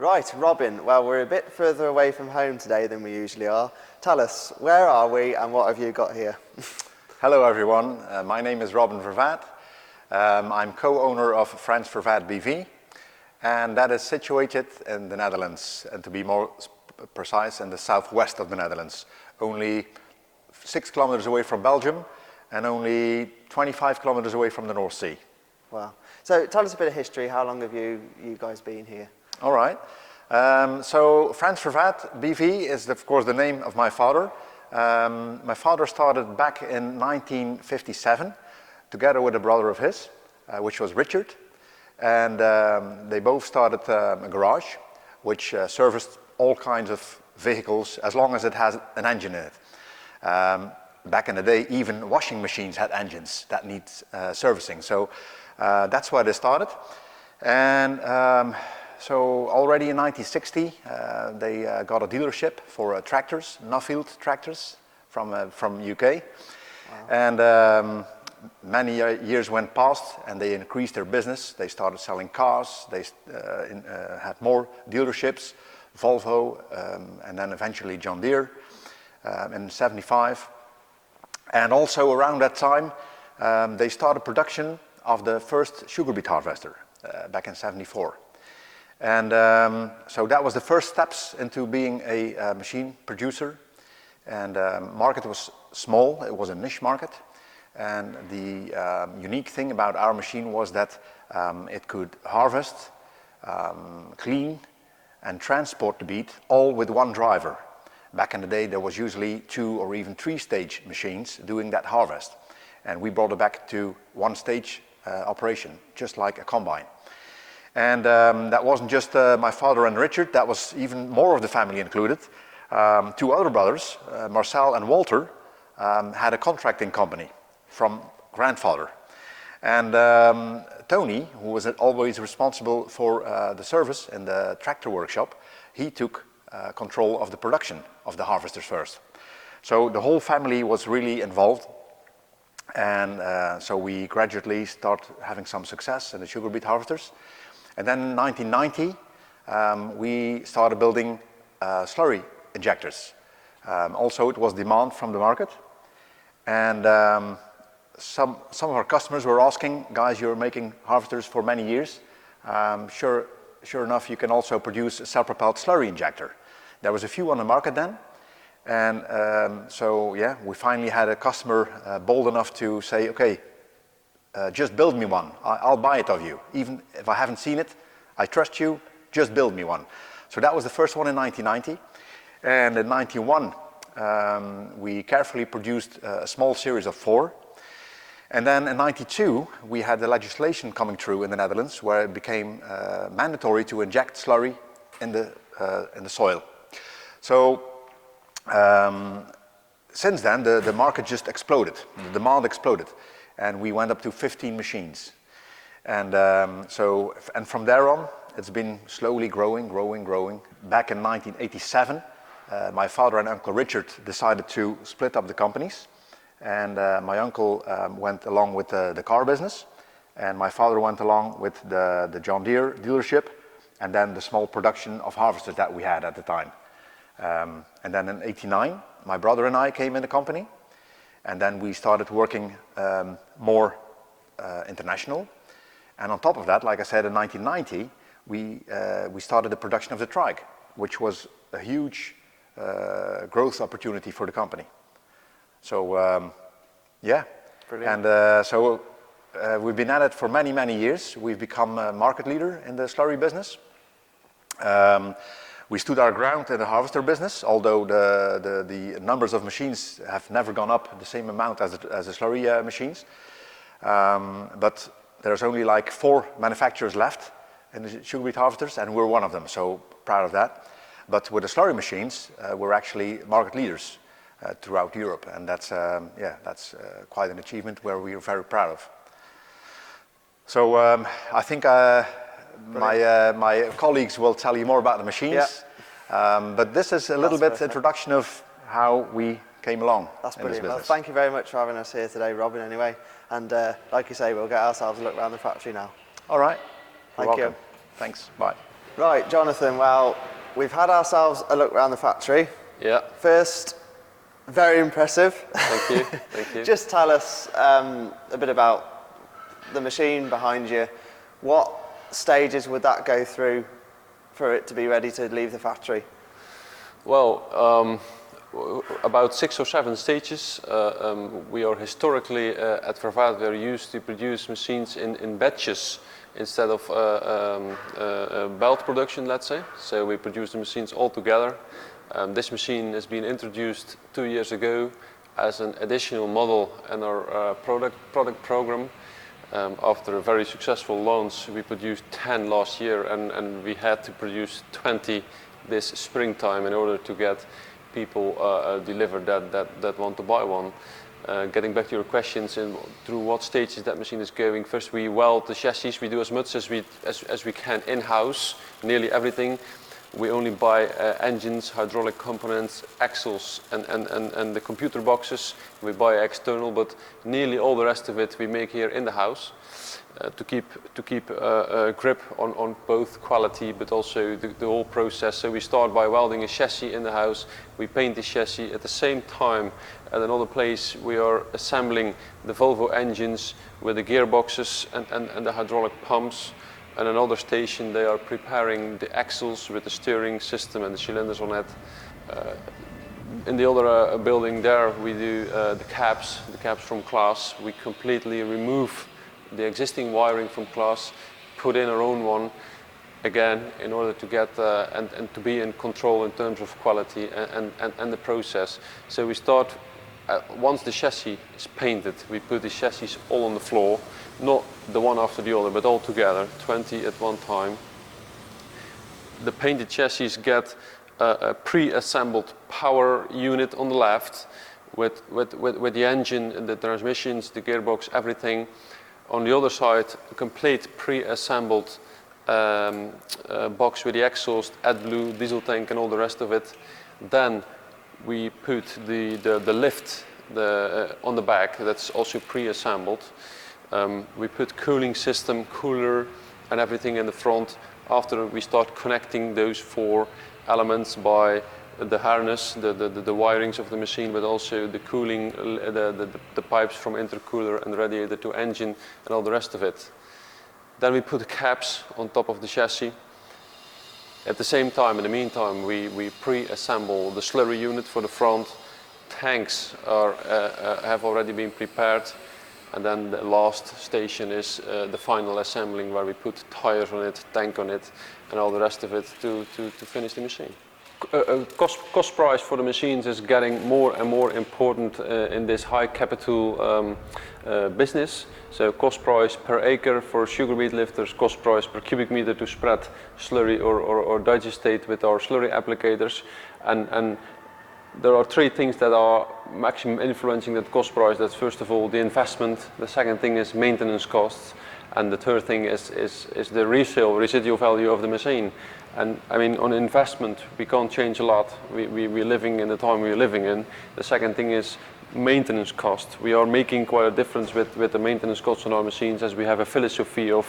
Right, Robin, well, we're a bit further away from home today than we usually are. Tell us, where are we and what have you got here? Hello everyone, my name is Robin Vervaet. I'm co-owner of Vervaet BV, and that is situated in the Netherlands, and to be more precise, in the southwest of the Netherlands. Only 6 kilometers away from Belgium and only 25 kilometers away from the North Sea. Wow. So tell us a bit of history. How long have you guys been here? All right. So Vervaet BV is, of course, the name of my father. My father started back in 1957 together with a brother of his, which was Richard. And they both started a garage which serviced all kinds of vehicles as long as it has an engine in it. Back in the day, even washing machines had engines that need servicing. So that's why they started. And so already in 1960, they got a dealership for tractors, Nuffield tractors from UK. Wow. And many years went past and they increased their business. They started selling cars, they had more dealerships, Volvo, and then eventually John Deere in '75. And also around that time, they started production of the first sugar beet harvester back in '74. And so that was the first steps into being a machine producer. And market was small, it was a niche market. And the unique thing about our machine was that it could harvest, clean, and transport the beet all with one driver. Back in the day, there was usually 2 or even 3-stage machines doing that harvest. And we brought it back to 1-stage operation, just like a combine. And that wasn't just my father and Richard, that was even more of the family included. 2 other brothers, Marcel and Walter, had a contracting company from grandfather. And Tony, who was always responsible for the service in the tractor workshop, he took control of the production of the harvesters first. So the whole family was really involved. And so we gradually start having some success in the sugar beet harvesters. And then in 1990, we started building slurry injectors. Also, it was demand from the market. And some of our customers were asking, guys, you're making harvesters for many years. Sure enough, you can also produce a self-propelled slurry injector. There was a few on the market then. And so, yeah, we finally had a customer bold enough to say, okay, just build me one. I'll buy it of you. Even if I haven't seen it, I trust you, just build me one. So that was the first one in 1990. And in 91, we carefully produced a small series of 4. And then in 92, we had the legislation coming through in the Netherlands where it became mandatory to inject slurry in the soil. So since then, the market just exploded. The demand exploded. And we went up to 15 machines. And and from there on, it's been slowly growing. Back in 1987, my father and Uncle Richard decided to split up the companies. And my uncle went along with the car business. And my father went along with the John Deere dealership. And then the small production of harvesters that we had at the time. And then in '89, my brother and I came in the company. And then we started working more international. And on top of that, like I said, in 1990, we started the production of the trike, which was a huge growth opportunity for the company. So, yeah. Brilliant. And so we've been at it for many, many years. We've become a market leader in the slurry business. We stood our ground in the harvester business, although the numbers of machines have never gone up the same amount as the slurry machines. But there's only like 4 manufacturers left in the sugar beet harvesters, and we're one of them, so proud of that. But with the slurry machines, we're actually market leaders throughout Europe, and that's quite an achievement where we are very proud of. So I think my colleagues will tell you more about the machines, but this is a little bit introduction of how we came along. That's brilliant. Well, thank you very much for having us here today, Robin, anyway. And like you say, we'll get ourselves a look around the factory now. All right. Thank you. Thanks. Bye. Right, Jonathan, well, we've had ourselves a look around the factory. Yeah. First, very impressive. Thank you. Thank you. Just tell us a bit about the machine behind you. What stages would that go through for it to be ready to leave the factory? Well, about 6 or 7 stages. We are historically at Vervaet, we're used to produce machines in batches instead of belt production, let's say. So we produce the machines all together. This machine has been introduced 2 years ago as an additional model in our product program. After a very successful launch, we produced 10 last year, and we had to produce 20 this springtime in order to get people delivered that want to buy one. Getting back to your questions, through what stages that machine is going. First, we weld the chassis. We do as much as we can in-house, nearly everything. We only buy engines, hydraulic components, axles, and the computer boxes. We buy external, but nearly all the rest of it we make here in the house to keep a grip on both quality, but also the whole process. So we start by welding a chassis in the house. We paint the chassis at the same time. At another place, we are assembling the Volvo engines with the gearboxes and the hydraulic pumps. And another station, they are preparing the axles with the steering system and the cylinders on it. In the other building there, we do the cabs from class. We completely remove the existing wiring from class, put in our own one, again, in order to get and to be in control in terms of quality and the process. So we start, once the chassis is painted, we put the chassis all on the floor. Not the one after the other, but all together, 20 at one time. The painted chassis get a pre-assembled power unit on the left with the engine, the transmissions, the gearbox, everything. On the other side, a complete pre-assembled box with the exhaust, AdBlue, diesel tank and all the rest of it. Then we put the lift on the back, that's also pre-assembled. We put cooling system, cooler and everything in the front. After we start connecting those 4 elements by the harness, the wirings of the machine, but also the cooling, the pipes from intercooler and radiator to engine and all the rest of it. Then we put the caps on top of the chassis. At the same time, in the meantime, we pre-assemble the slurry unit for the front. Tanks have already been prepared. And then the last station is the final assembling, where we put tires on it, tank on it, and all the rest of it to finish the machine. Cost price for the machines is getting more and more important in this high capital business. So cost price per acre for sugar beet lifters, cost price per cubic meter to spread slurry or digestate with our slurry applicators. And there are 3 things that are maximum influencing that cost price. That's first of all the investment, the second thing is maintenance costs, and the third thing is the residual value of the machine. And I mean, on investment, we can't change a lot. We're living in the time we're living in. The second thing is maintenance cost. We are making quite a difference with the maintenance costs on our machines, as we have a philosophy of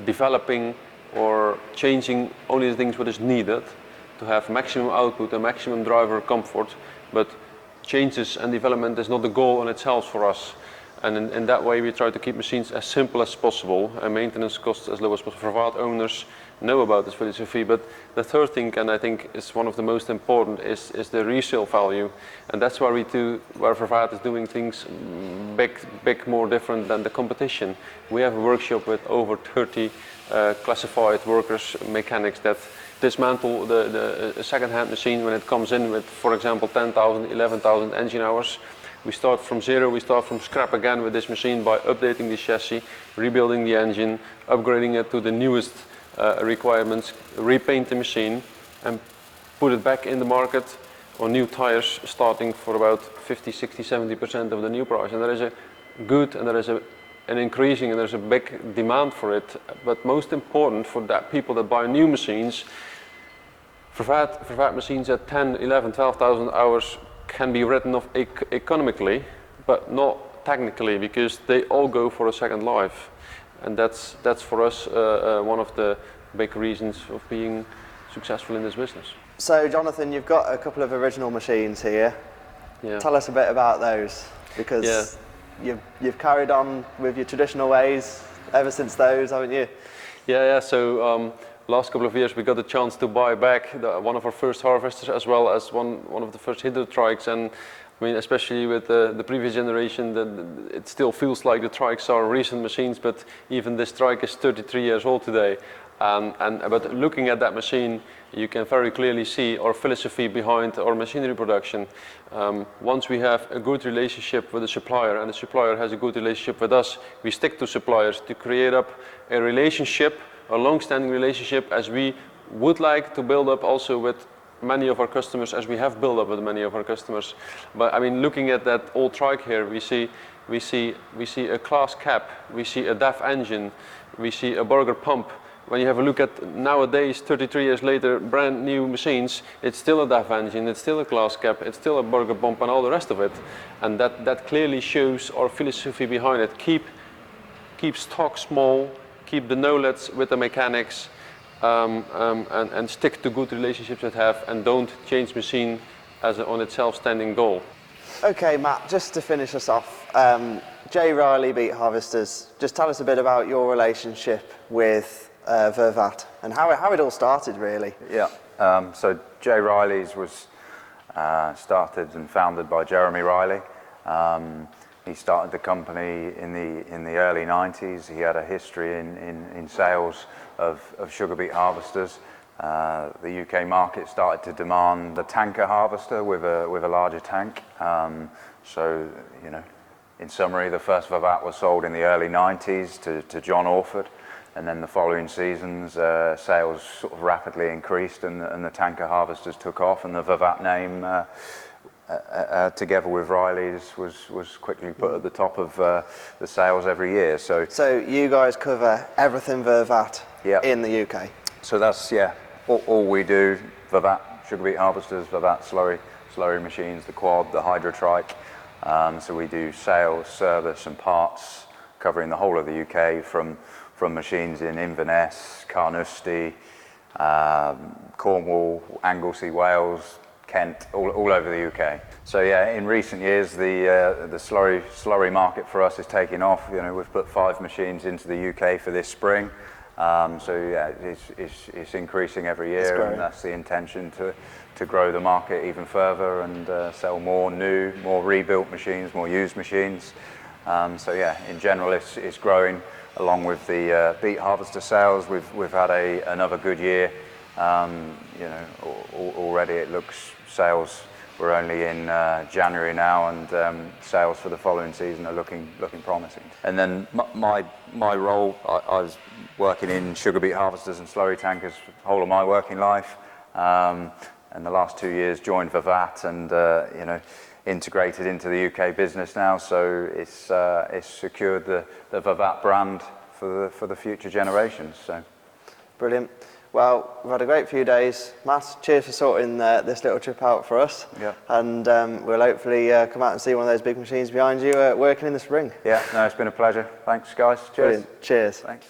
developing or changing only the things what is needed to have maximum output and maximum driver comfort, but changes and development is not the goal in itself for us. And in that way, we try to keep machines as simple as possible and maintenance costs as low as possible. Vervaet owners know about this philosophy, but the third thing, and I think is one of the most important, is the resale value. And that's where Vervaet is doing things big more different than the competition. We have a workshop with over 30 classified workers, mechanics, that dismantle the second-hand machine when it comes in with, for example, 10,000, 11,000 engine hours. We start from zero, we start from scrap again with this machine by updating the chassis, rebuilding the engine, upgrading it to the newest requirements, repaint the machine and put it back in the market on new tires, starting for about 50, 60, 70% of the new price. And there is a good and there is an increasing and there's a big demand for it. But most important for that people that buy new machines, Vervaet machines at 10, 11, 12,000 hours can be written off economically, but not technically, because they all go for a second life. And that's for us one of the big reasons of being successful in this business. So Jonathan, you've got a couple of original machines here. Yeah. Tell us a bit about those, because you've carried on with your traditional ways ever since those, haven't you? Yeah. So last couple of years we got a chance to buy back one of our first harvesters, as well as one of the first hydro trikes. And I mean, especially with the previous generation, it still feels like the trikes are recent machines, but even this trike is 33 years old today. But looking at that machine, you can very clearly see our philosophy behind our machinery production. Once we have a good relationship with the supplier, and the supplier has a good relationship with us, we stick to suppliers to create up a relationship, a long-standing relationship, as we would like to build up also with many of our customers, as we have built up with many of our customers. But I mean, looking at that old trike here, we see a class cap, we see a DAF engine, we see a burger pump. When you have a look at nowadays, 33 years later, brand new machines, it's still a DAF engine, it's still a class cap, it's still a burger pump, and all the rest of it. And that clearly shows our philosophy behind it. Keep stock small, keep the knowledge with the mechanics, and stick to good relationships that have, and don't change machine as on itself standing goal. Okay, Matt, just to finish us off, J. Riley Beet Harvesters, just tell us a bit about your relationship with Vervaet and how it all started, really. Yeah, so J. Riley's was started and founded by Jeremy Riley. He started the company in the early 90s. He had a history in sales of sugar beet harvesters. The UK market started to demand the tanker harvester with a larger tank. So, you know, in summary, the first Vervaet was sold in the early 90s to John Orford, and then the following seasons sales sort of rapidly increased, and the tanker harvesters took off, and the Vervaet name together with Riley's was quickly put at the top of the sales every year. So you guys cover everything Vervaet in the UK? So that's, all we do, Vervaet sugar beet harvesters, Vervaet slurry machines, the quad, the hydro trike. So we do sales, service and parts covering the whole of the UK, from machines in Inverness, Carnoustie, Cornwall, Anglesey, Wales, Kent, all over the UK. So yeah, in recent years, the slurry market for us is taking off. You know, we've put 5 machines into the UK for this spring. So yeah, it's increasing every year, and that's the intention, to grow the market even further and sell more new, more rebuilt machines, more used machines. So yeah, in general, it's growing along with the beet harvester sales. We've had another good year. You know, already it looks, sales, we're only in January now, and sales for the following season are looking promising. And then my role, I was working in sugar beet harvesters and slurry tankers the whole of my working life, and the last 2 years joined Vervaet, and you know, integrated into the UK business now. So it's secured the Vervaet brand for the future generations. So brilliant. Well, we've had a great few days. Matt, cheers for sorting this little trip out for us. Yeah. And we'll hopefully come out and see one of those big machines behind you working in the spring. Yeah, no, it's been a pleasure. Thanks, guys. Cheers. Brilliant. Cheers. Thanks.